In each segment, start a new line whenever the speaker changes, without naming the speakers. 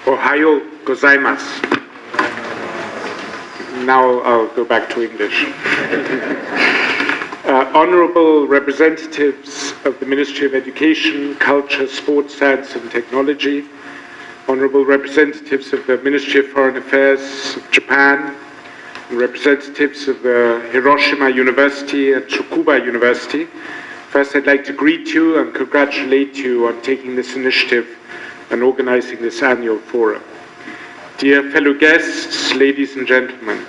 Ohayo gozaimasu. Now I'll go back to English. Honorable representatives of the Ministry of Education, Culture, Sports, Science and Technology, honorable representatives of the Ministry of Foreign Affairs of Japan, representatives of the Hiroshima University and Tsukuba University. First, I'd like to greet you and congratulate you on taking this initiative and organizing this annual forum. Dear fellow guests, ladies and gentlemen,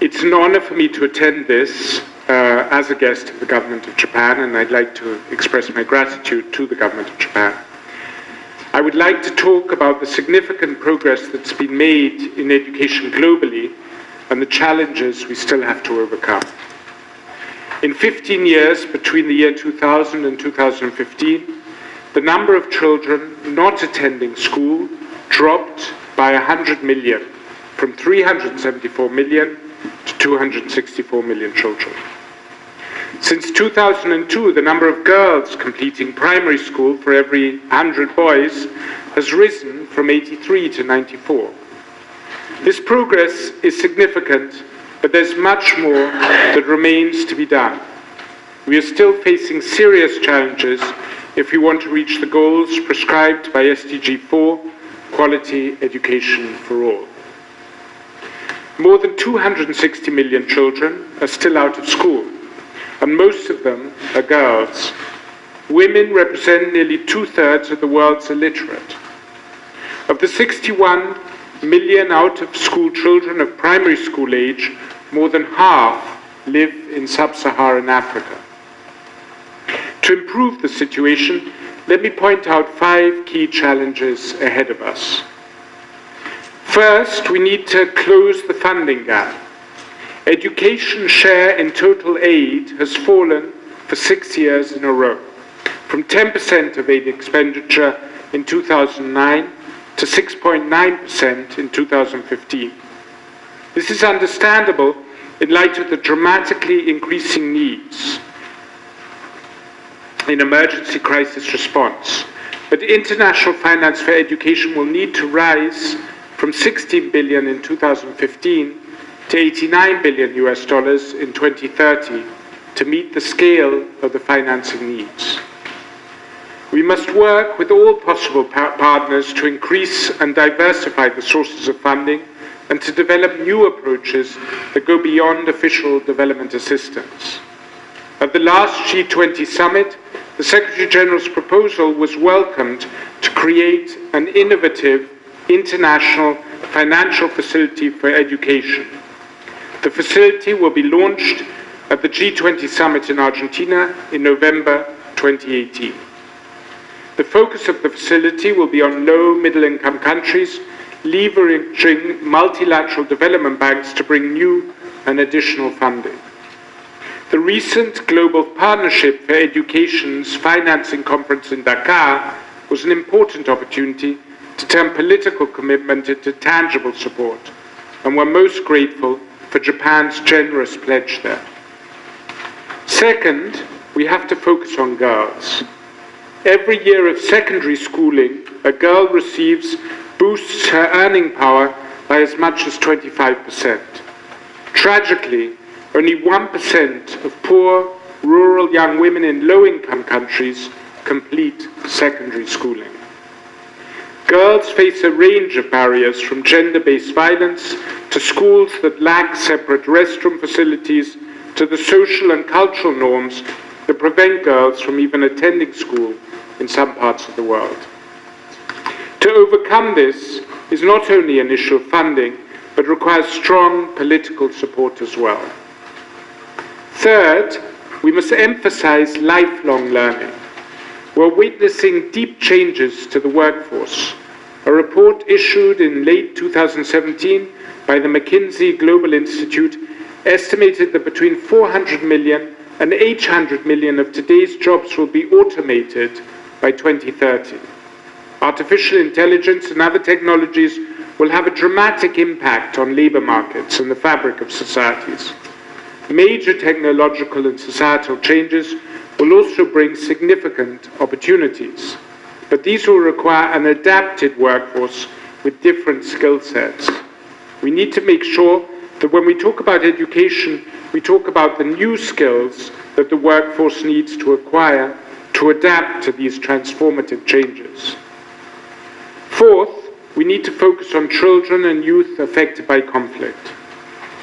it's an honor for me to attend this as a guest of the government of Japan, and I'd like to express my gratitude to the government of Japan. I would like to talk about the significant progress that's been made in education globally and the challenges we still have to overcome. In 15 years, between the year 2000 and 2015, the number of children not attending school dropped by 100 million, from 374 million to 264 million children. Since 2002, the number of girls completing primary school for every 100 boys has risen from 83 to 94. This progress is significant, but there's much more that remains to be done. We are still facing serious challenges if we want to reach the goals prescribed by SDG 4, quality education for all. More than 260 million children are still out of school, and most of them are girls. Women represent nearly 2/3 of the world's illiterate. Of the 61 million out-of-school children of primary school age, more than half live in sub-Saharan Africa. To improve the situation, let me point out 5 key challenges ahead of us. First, we need to close the funding gap. Education share in total aid has fallen for 6 years in a row, from 10% of aid expenditure in 2009 to 6.9% in 2015. This is understandable in light of the dramatically increasing needs in emergency crisis response. But international finance for education will need to rise from 16 billion in 2015 to 89 billion US dollars in 2030 to meet the scale of the financing needs. We must work with all possible partners to increase and diversify the sources of funding and to develop new approaches that go beyond official development assistance. At the last G20 summit, the Secretary General's proposal was welcomed to create an innovative international financial facility for education. The facility will be launched at the G20 summit in Argentina in November 2018. The focus of the facility will be on low middle-income countries, leveraging multilateral development banks to bring new and additional funding. The recent Global Partnership for Education's financing conference in Dakar was an important opportunity to turn political commitment into tangible support, and we're most grateful for Japan's generous pledge there. Second, we have to focus on girls. Every year of secondary schooling, a girl boosts her earning power by as much as 25%. Tragically, only 1% of poor, rural young women in low-income countries complete secondary schooling. Girls face a range of barriers, from gender-based violence to schools that lack separate restroom facilities to the social and cultural norms that prevent girls from even attending school in some parts of the world. To overcome this is not only an issue of funding, but requires strong political support as well. Third, we must emphasize lifelong learning. We're witnessing deep changes to the workforce. A report issued in late 2017 by the McKinsey Global Institute estimated that between 400 million and 800 million of today's jobs will be automated by 2030. Artificial intelligence and other technologies will have a dramatic impact on labor markets and the fabric of societies. Major technological and societal changes will also bring significant opportunities. But these will require an adapted workforce with different skill sets. We need to make sure that when we talk about education, we talk about the new skills that the workforce needs to acquire to adapt to these transformative changes. Fourth, we need to focus on children and youth affected by conflict.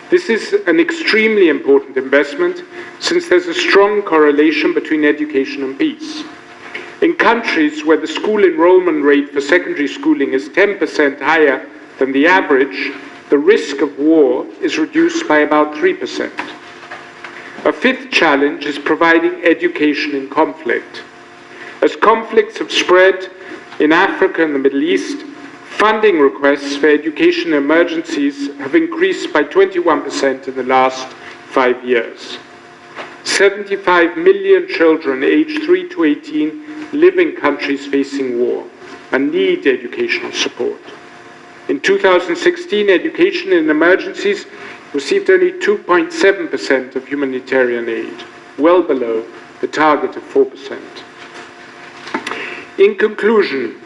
This is an extremely important investment since there's a strong correlation between education and peace. In countries where the school enrollment rate for secondary schooling is 10% higher than the average, the risk of war is reduced by about 3%. A fifth challenge is providing education in conflict. As conflicts have spread in Africa and the Middle East, funding requests for education emergencies have increased by 21% in the last 5 years. 75 million children aged 3 to 18 live in countries facing war and need educational support. In 2016, education in emergencies received only 2.7% of humanitarian aid, well below the target of 4%. In conclusion,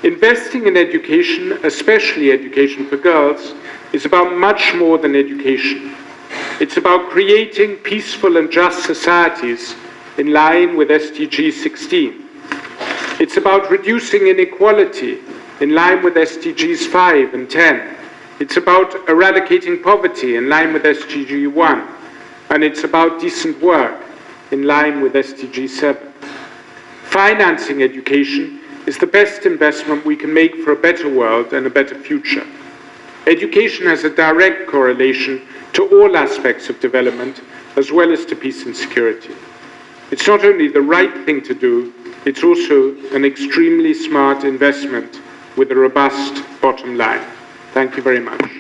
investing in education, especially education for girls, is about much more than education. It's about creating peaceful and just societies in line with SDG 16. It's about reducing inequality in line with SDGs 5 and 10. It's about eradicating poverty in line with SDG 1. And it's about decent work in line with SDG 7. Financing education is the best investment we can make for a better world and a better future. Education has a direct correlation to all aspects of development, as well as to peace and security. It's not only the right thing to do, it's also an extremely smart investment with a robust bottom line. Thank you very much.